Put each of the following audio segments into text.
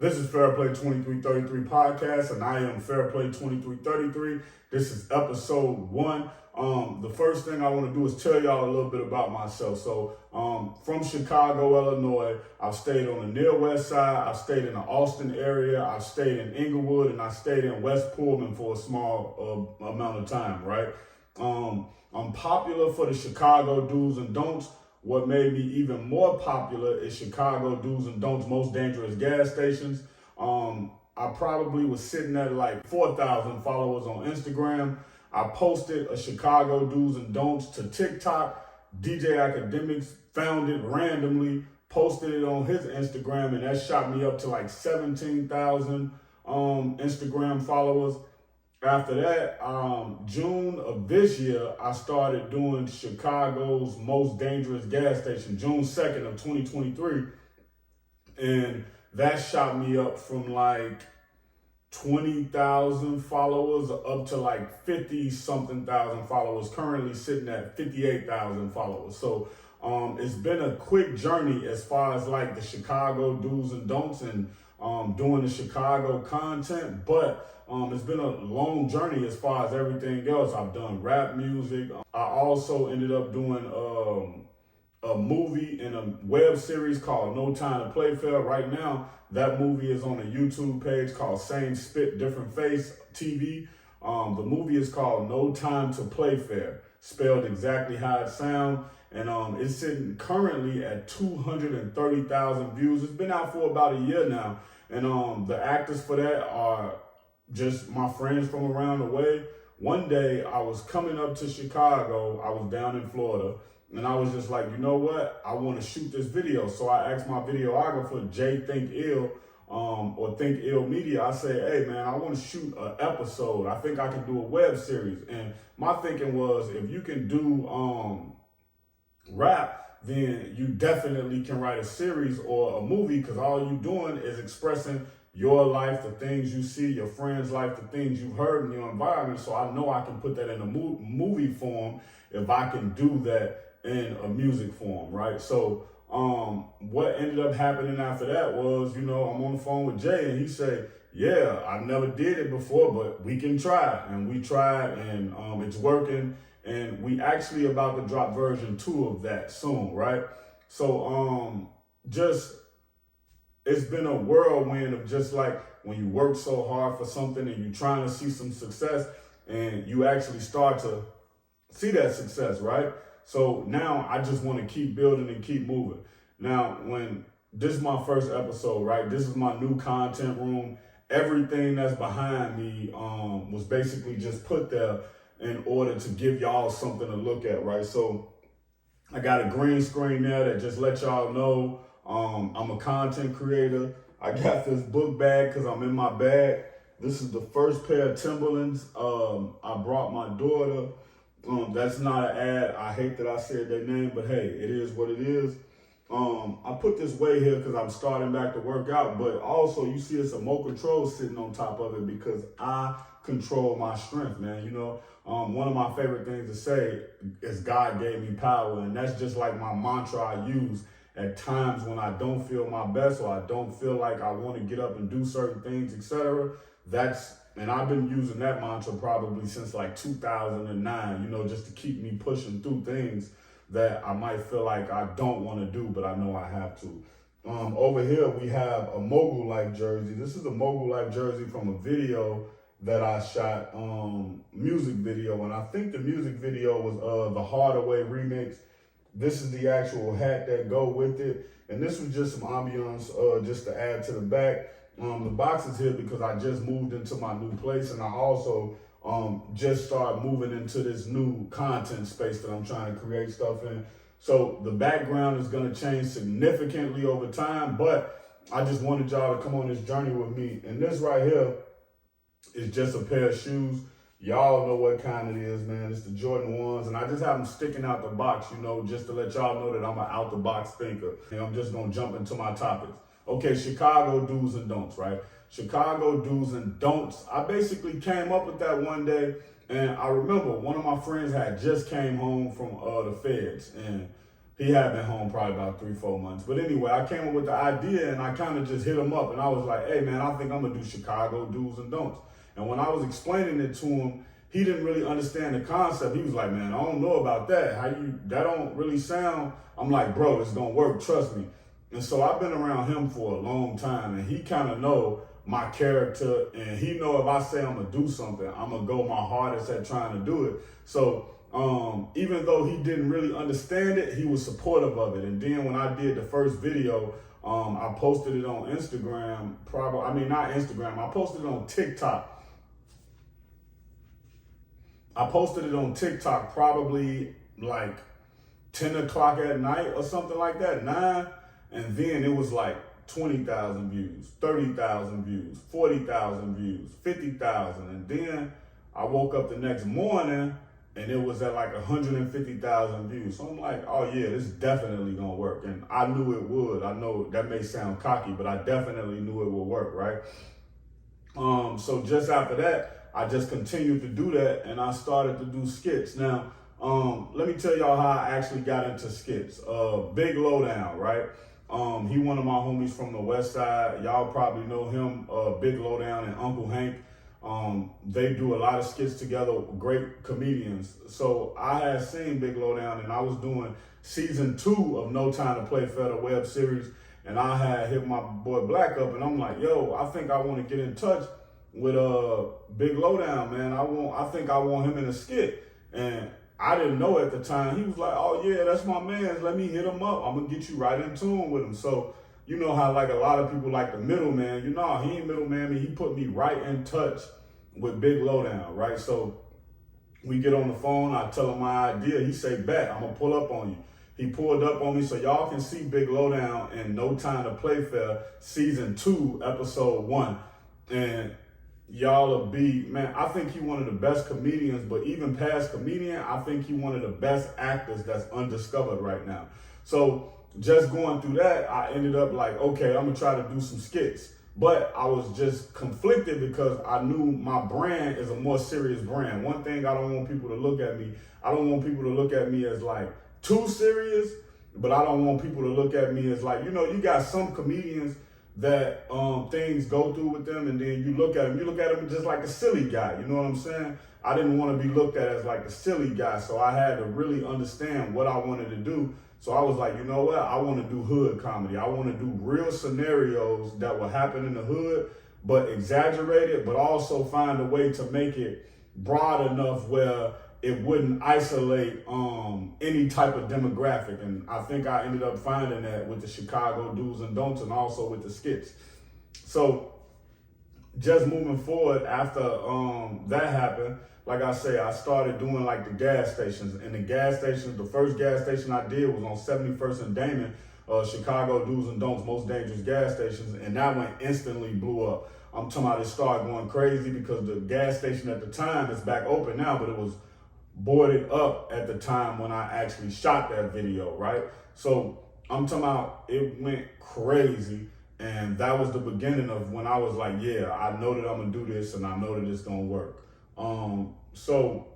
This is Fairplay 2333 podcast, and I am Fairplay 2333. This is episode 1. The first thing I want to do is tell y'all a little bit about myself. So, from Chicago, Illinois, I've stayed on the near west side, I've stayed in the Austin area, I've stayed in Inglewood, and I stayed in West Pullman for a small amount of time, right? I'm popular for the Chicago do's and don'ts. What made me even more popular is Chicago do's and don'ts most dangerous gas stations. I probably was sitting at like 4,000 followers on Instagram. I posted a Chicago do's and don'ts to TikTok. DJ Academics found it randomly, posted it on his Instagram, and that shot me up to like 17,000 Instagram followers. After that, June of this year, I started doing Chicago's most dangerous gas station, June 2nd of 2023. And that shot me up from like 20,000 followers up to like 50-something thousand followers, currently sitting at 58,000 followers. So it's been a quick journey as far as like the Chicago do's and don'ts and doing the Chicago content, but it's been a long journey as far as everything else. I've done rap music. I also ended up doing a movie and a web series called No Time to Play Fair. Right now, that movie is on a YouTube page called Same Spit, Different Face TV. The movie is called No Time to Play Fair, spelled exactly how it sounds. And it's sitting currently at 230,000 views. It's been out for about a year now. And the actors for that are just my friends from around the way. One day I was coming up to Chicago. I was down in Florida, and I was just like, you know what? I want to shoot this video. So I asked my videographer, Jay Think Ill, or Think Ill Media. I said, hey man, I want to shoot an episode. I think I can do a web series. And my thinking was, if you can do rap, then you definitely can write a series or a movie, because all you're doing is expressing your life, the things you see, your friends' life, the things you've heard in your environment. So I know I can put that in a movie form if I can do that in a music form, right? So what ended up happening after that was, I'm on the phone with Jay, and he said, yeah, I never did it before, but we can try. And we tried, and it's working. And we actually about to drop version 2 of that soon, right? So it's been a whirlwind of just like when you work so hard for something and you're trying to see some success, and you actually start to see that success, right? So now I just want to keep building and keep moving. Now, when this is my first episode, right? This is my new content room. Everything that's behind me was basically just put there in order to give y'all something to look at, right? So I got a green screen there that just let y'all know I'm a content creator. I got this book bag because I'm in my bag. This is the first pair of Timberlands I brought my daughter. That's not an ad. I hate that I said their name, but hey, it is what it is. I put this weight here because I'm starting back to work out, but also you see it's a Mo Control sitting on top of it because I control my strength, man. One of my favorite things to say is God gave me power, and that's just like my mantra I use at times when I don't feel my best or I don't feel like I want to get up and do certain things, etc. And I've been using that mantra probably since like 2009, just to keep me pushing through things that I might feel like I don't want to do, but I know I have to. Over here, we have a Mogul Life jersey. This is a Mogul Life jersey from a video that I shot, music video. And I think the music video was the Hardaway remix. This is the actual hat that go with it. And this was just some ambiance just to add to the back. The box is here because I just moved into my new place, and I also just started moving into this new content space that I'm trying to create stuff in. So the background is going to change significantly over time, but I just wanted y'all to come on this journey with me. And this right here is just a pair of shoes. Y'all know what kind it is, man. It's the Jordan 1s, and I just have them sticking out the box, just to let y'all know that I'm an out-the-box thinker. And I'm just going to jump into my topics. Okay, Chicago do's and don'ts, right? Chicago do's and don'ts. I basically came up with that one day, and I remember one of my friends had just came home from the feds, and He had been home probably about 3-4 months. But anyway, I came up with the idea and I kind of just hit him up and I was like, hey man, I think I'm gonna do Chicago do's and don'ts. And when I was explaining it to him, he didn't really understand the concept. He was like, man, I don't know about that. That don't really sound. I'm like, bro, it's gonna work, trust me. And so I've been around him for a long time and he kind of know my character and he know if I say I'm gonna do something, I'm gonna go my hardest at trying to do it. So even though he didn't really understand it, he was supportive of it. And then when I did the first video, I posted it on Instagram, not Instagram, I posted it on TikTok. I posted it on TikTok probably like 10 o'clock at night or something like that, 9. And then it was like 20,000 views, 30,000 views, 40,000 views, 50,000. And then I woke up the next morning and it was at like 150,000 views. So I'm like, oh yeah, this is definitely gonna work. And I knew it would. I know that may sound cocky, but I definitely knew it would work, right? So just after that, I just continued to do that and I started to do skits. Now, let me tell y'all how I actually got into skits. Big Lowdown, right? He one of my homies from the West Side. Y'all probably know him, Big Lowdown and Uncle Hank. They do a lot of skits together, great comedians. So I had seen Big Lowdown and I was doing season 2 of No Time to Play Fair, the web series. And I had hit my boy Black up and I'm like, yo, I think I want to get in touch with Big Lowdown, man. I think I want him in a skit. And I didn't know at the time. He was like, oh yeah, that's my man. Let me hit him up. I'm gonna get you right in tune with him. So you know how like a lot of people like the middleman. You know, he ain't middleman me. He put me right in touch with Big Lowdown, right? So we get on the phone. I tell him my idea. He say, bet, I'm gonna pull up on you. He pulled up on me so y'all can see Big Lowdown in No Time to Play Fair season 2, episode 1. And y'all will be, man, I think he one of the best comedians, but even past comedian, I think he one of the best actors that's undiscovered right now. So just going through that, I ended up like, okay, I'm gonna try to do some skits. But I was just conflicted because I knew my brand is a more serious brand. One thing I don't want people to look at me, I don't want people to look at me as like too serious, but I don't want people to look at me as like, you know, you got some comedians that things go through with them and then you look at them just like a silly guy, you know what I'm saying? I didn't want to be looked at as like a silly guy, so I had to really understand what I wanted to do. So I was like, you know what? I want to do hood comedy. I want to do real scenarios that will happen in the hood, but exaggerated, but also find a way to make it broad enough where it wouldn't isolate any type of demographic. And I think I ended up finding that with the Chicago do's and don'ts and also with the skits. So just moving forward after that happened, like I say, I started doing like the gas stations. And the gas stations, the first gas station I did was on 71st and Damon, Chicago do's and don'ts, most dangerous gas stations. And that one instantly blew up. I'm talking about it started going crazy because the gas station at the time is back open now, but it was boarded up at the time when I actually shot that video, right? So I'm talking about it went crazy. And that was the beginning of when I was like, yeah, I know that I'm gonna do this and I know that it's gonna work. So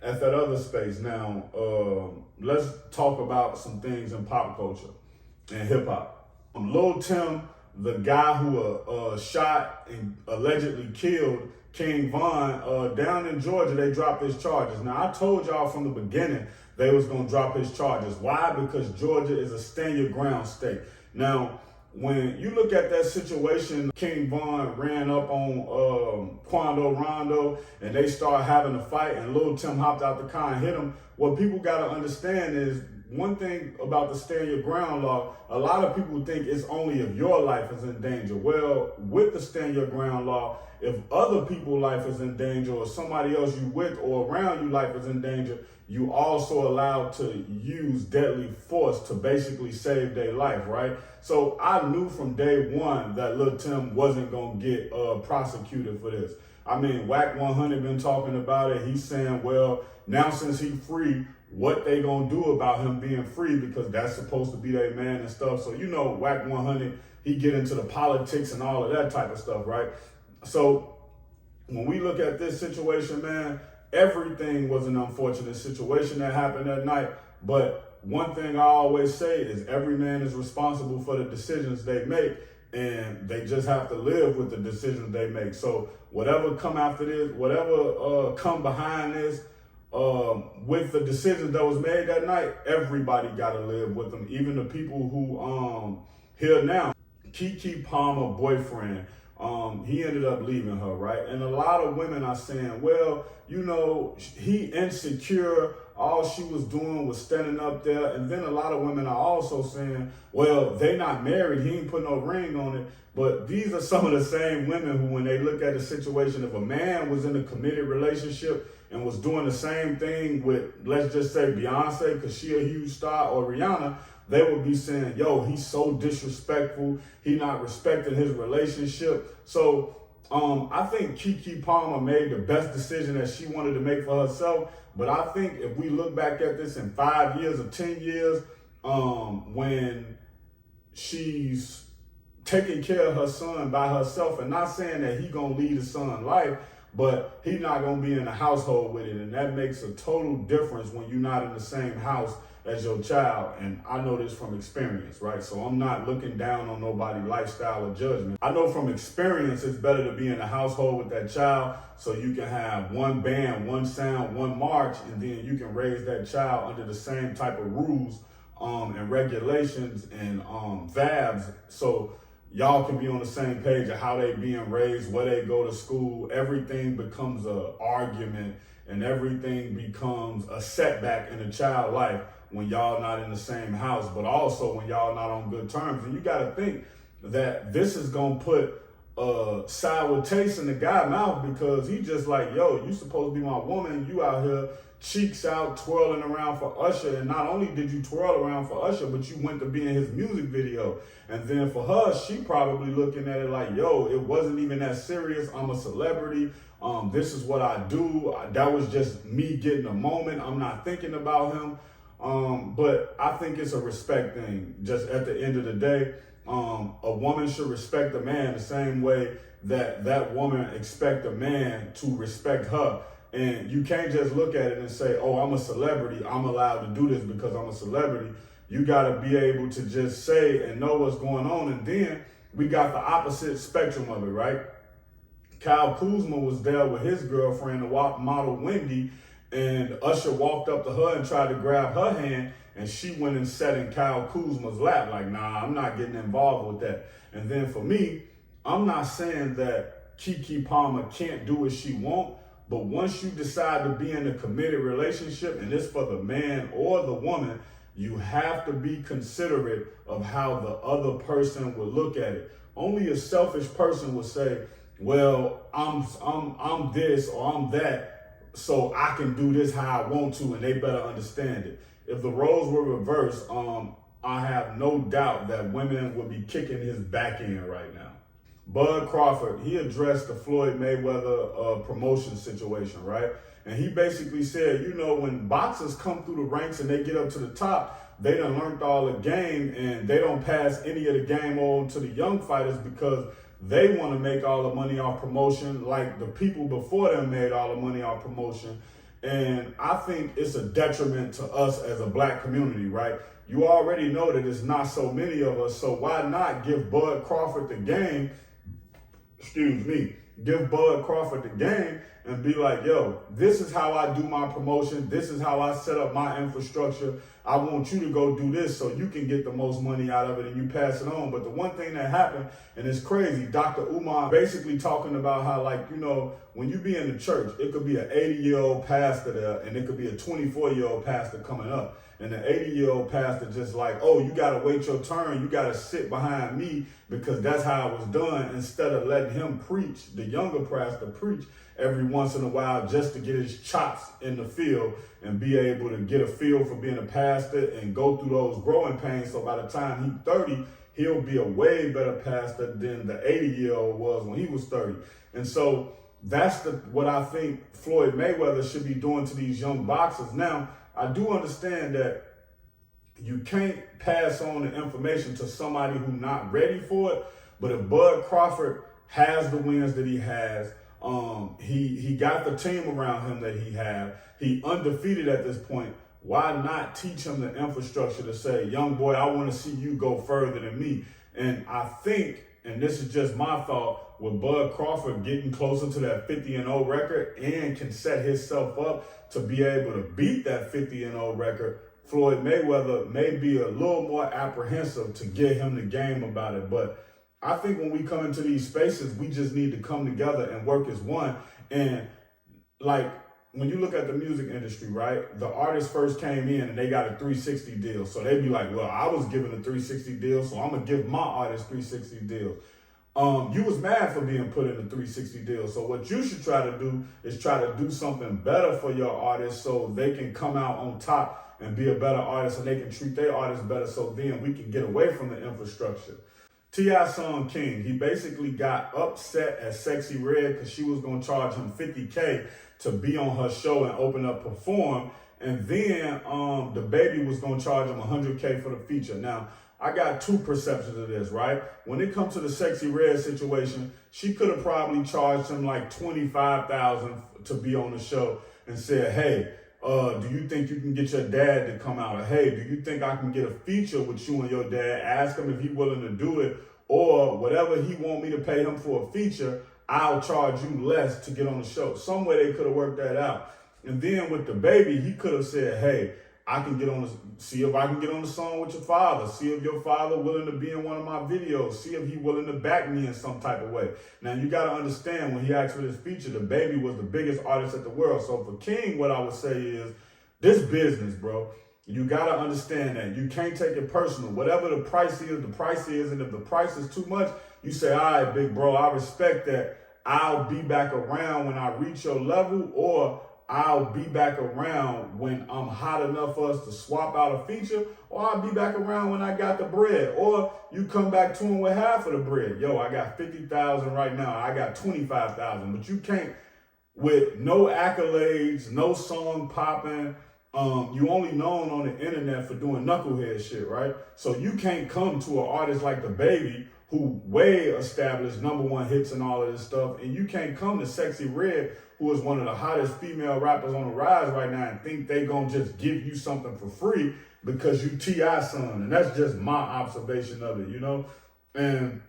at that other space now, let's talk about some things in pop culture and hip hop. Lil Tim, the guy who shot and allegedly killed King Von, down in Georgia, they dropped his charges. Now, I told y'all from the beginning they was going to drop his charges. Why? Because Georgia is a stand your ground state. Now, when you look at that situation, King Von ran up on Quando Rondo and they started having a fight and Lil Tim hopped out the car and hit him. What people got to understand is one thing about the stand your ground law, a lot of people think it's only if your life is in danger. Well, with the stand your ground law, if other people's life is in danger or somebody else you with or around you life is in danger, you also allowed to use deadly force to basically save their life, right? So I knew from day one that Lil Tim wasn't gonna get prosecuted for this. I mean, Whack 100 been talking about it. He's saying, well, now since he free, what they gonna do about him being free because that's supposed to be their man and stuff. So, you know, Whack 100, he get into the politics and all of that type of stuff, right? So when we look at this situation, man, everything was an unfortunate situation that happened that night, but one thing I always say is every man is responsible for the decisions they make, and they just have to live with the decisions they make. So whatever come after this, whatever come behind this, with the decisions that was made that night, everybody got to live with them, even the people who here now. Keke Palmer boyfriend, he ended up leaving her, right? And a lot of women are saying, well, you know, he insecure, all she was doing was standing up there. And then a lot of women are also saying, well, they not married, he ain't put no ring on it. But these are some of the same women who, when they look at the situation, if a man was in a committed relationship and was doing the same thing with, let's just say Beyonce, because she a huge star, or Rihanna, they would be saying, yo, he's so disrespectful. He not respecting his relationship. So I think Keke Palmer made the best decision that she wanted to make for herself. But I think if we look back at this in 5 years or 10 years, when she's taking care of her son by herself, and not saying that he gonna lead his son life, but he not gonna be in a household with it. And that makes a total difference when you're not in the same house as your child. And I know this from experience, right? So I'm not looking down on nobody's lifestyle or judgment. I know from experience it's better to be in a household with that child, so you can have one band, one sound, one march, and then you can raise that child under the same type of rules and regulations and VABs, so y'all can be on the same page of how they being raised, where they go to school. Everything becomes an argument, and everything becomes a setback in a child's life when y'all not in the same house, but also when y'all not on good terms. And you got to think that this is going to put a sour taste in the guy's mouth, because he just like, yo, you supposed to be my woman. You out here cheeks out twirling around for Usher. And not only did you twirl around for Usher, but you went to be in his music video. And then for her, she probably looking at it like, yo, it wasn't even that serious. I'm a celebrity. This is what I do. That was just me getting a moment. I'm not thinking about him. But I think it's a respect thing. Just at the end of the day, a woman should respect a man the same way that that woman expect a man to respect her. And you can't just look at it and say, oh, I'm a celebrity, I'm allowed to do this because I'm a celebrity. You got to be able to just say and know what's going on. And then we got the opposite spectrum of it, right? Kyle Kuzma was there with his girlfriend, the model Wendy, and Usher walked up to her and tried to grab her hand, and she went and sat in Kyle Kuzma's lap like, nah, I'm not getting involved with that. And then for me, I'm not saying that Keke Palmer can't do what she wants, but once you decide to be in a committed relationship, and it's for the man or the woman, you have to be considerate of how the other person will look at it. Only a selfish person would say, well, I'm this or I'm that, so I can do this how I want to, and they better understand it. If the roles were reversed, I have no doubt that women would be kicking his back end right now. Bud Crawford, he addressed the Floyd Mayweather promotion situation, right? And he basically said, you know, when boxers come through the ranks and they get up to the top, they done learned all the game, and they don't pass any of the game on to the young fighters because they want to make all the money off promotion like the people before them made all the money off promotion. And I think it's a detriment to us as a black community, right? You already know that it's not so many of us, so why not give Bud Crawford the game, give Bud Crawford the game and be like, yo, this is how I do my promotion. This is how I set up my infrastructure. I want you to go do this so you can get the most money out of it and you pass it on. But the one thing that happened, and it's crazy, Dr. Umar basically talking about how, like, you know, when you be in the church, it could be an 80-year-old pastor there and it could be a 24-year-old pastor coming up. And the 80-year-old pastor just like, oh, you got to wait your turn. You got to sit behind me because that's how it was done, instead of letting him preach, the younger pastor preach every once in a while just to get his chops in the field and be able to get a feel for being a pastor and go through those growing pains. So by the time he's 30, he'll be a way better pastor than the 80-year-old was when he was 30. And so that's what I think Floyd Mayweather should be doing to these young boxers. Now, I do understand that you can't pass on the information to somebody who's not ready for it. But if Bud Crawford has the wins that he has, he got the team around him that he had, he undefeated at this point. why not teach him the infrastructure to say, young boy, I want to see you go further than me? And I think, and this is just my thought, with Bud Crawford getting closer to that 50-0 record and can set himself up to be able to beat that 50-0 record, Floyd Mayweather may be a little more apprehensive to get him the game about it. But I think when we come into these spaces, we just need to come together and work as one. And like, when you look at the music industry, right, the artists first came in and they got a 360 deal. So they'd be like, well, I was given a 360 deal, so I'm going to give my artist 360 deals. You was mad for being put in a 360 deal. So what you should try to do is try to do something better for your artists so they can come out on top and be a better artist and they can treat their artists better, so then we can get away from the infrastructure. T.I.'s son King, he basically got upset at Sexy Red because she was going to charge him $50K to be on her show and open up perform. And then the baby was going to charge him $100K for the feature. Now, I got two perceptions of this, right? When it comes to the Sexy Red situation, she could have probably charged him like $25,000 to be on the show and said, hey, do you think you can get your dad to come out? Or, hey, do you think I can get a feature with you and your dad? Ask him if he's willing to do it, or whatever he want me to pay him for a feature, I'll charge you less to get on the show. Some way they could have worked that out. And then with the baby, he could have said, hey, I can get on see if I can get on the song with your father. See if your father willing to be in one of my videos. See if he willing to back me in some type of way. Now, you got to understand, when he asked for this feature, the baby was the biggest artist in the world. So for King, what I would say is, this business, bro. You got to understand that. You can't take it personal. Whatever the price is, the price is. And if the price is too much, you say, all right, big bro, I respect that. I'll be back around when I reach your level, or I'll be back around when I'm hot enough for us to swap out a feature, or I'll be back around when I got the bread, or you come back to him with half of the bread. Yo, I got 50,000 right now. I got 25,000, but you can't, with no accolades, no song popping. You only known on the internet for doing knucklehead shit, right? So you can't come to an artist like the baby, who way established #1 hits and all of this stuff, and you can't come to Sexy Red, who is one of the hottest female rappers on the rise right now, and think they gonna just give you something for free because you T.I.'s son. And that's just my observation of it, you know? And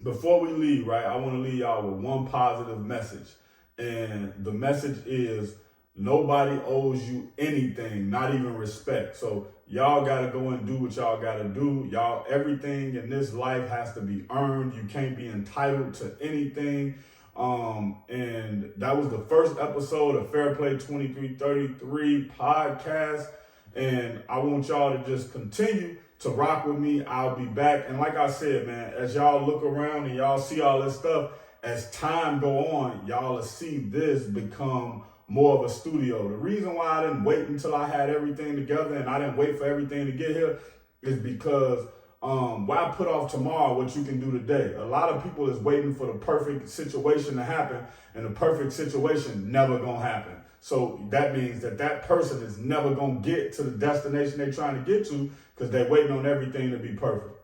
before we leave, right, I wanna leave y'all with one positive message. And the message is, nobody owes you anything, not even respect. So y'all gotta go and do what y'all gotta do. Y'all, everything in this life has to be earned. You can't be entitled to anything. And that was the first episode of Fairplay 2333 podcast. And I want y'all to just continue to rock with me. I'll be back. And like I said, man, as y'all look around and y'all see all this stuff, as time go on, y'all will see this become more of a studio. The reason why I didn't wait until I had everything together and I didn't wait for everything to get here is because why put off tomorrow what you can do today? A lot of people is waiting for the perfect situation to happen, and the perfect situation never gonna happen. So that means that that person is never gonna get to the destination they're trying to get to because they're waiting on everything to be perfect.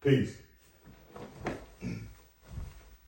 Peace.